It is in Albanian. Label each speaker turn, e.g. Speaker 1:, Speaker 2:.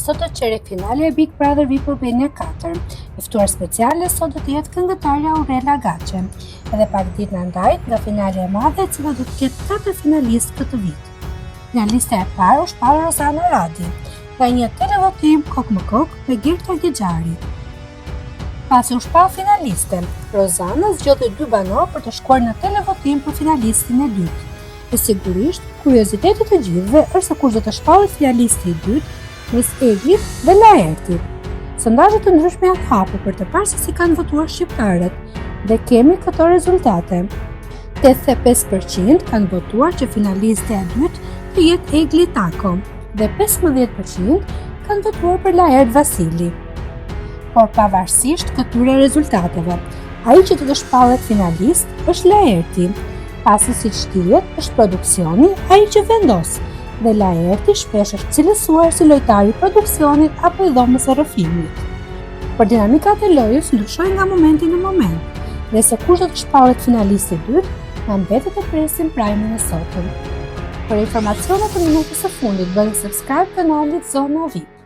Speaker 1: Sot është çerek finale e Big Brother VIP Albania 4. E ftuar speciale sot do të jetë këngëtarja Aurela Gaçe. Edhe pak ditë në ndajt nga finale e madhe, e cila do të ketë 4 finalistë këtë vit. Nga lista e parë është Paula Rozana Radi, nga një televotim kok më kok me Gerta Gexhari. Pasi u shpall finaliste, Rozana zgjodhi 2 banor për të shkuar në televotim për finalistin e dytë. E sigurisht, kurioziteti të gjithëve është se kush do të shpallet finalisti i dytë mes Eglit dhe Laertit. Sondazhe të ndryshme janë hapur për të parë se si kanë votuar shqiptarët dhe kemi këto rezultate. 85% kanë votuar që finaliste e dytë të jetë Egli Tako dhe 15% kanë votuar për Laert Vasili. Por pavarësisht këtyre rezultateve, ai që do të shpallet finalist është Laerti, pasi siç dihet është produksioni ai që vendos, dhe Laerti shpesh është cilësuar si lojtari i produksionit apo i dhomës së rrëfimit. Por dinamikat e lojës ndryshojnë nga momenti në moment, dhe se kush do të shpallet finalisti i dytë, na mbetet të presim prajmin e sotëm. Për informacione të minutës së fundit, bëni subscribe kanalit Zona VIP.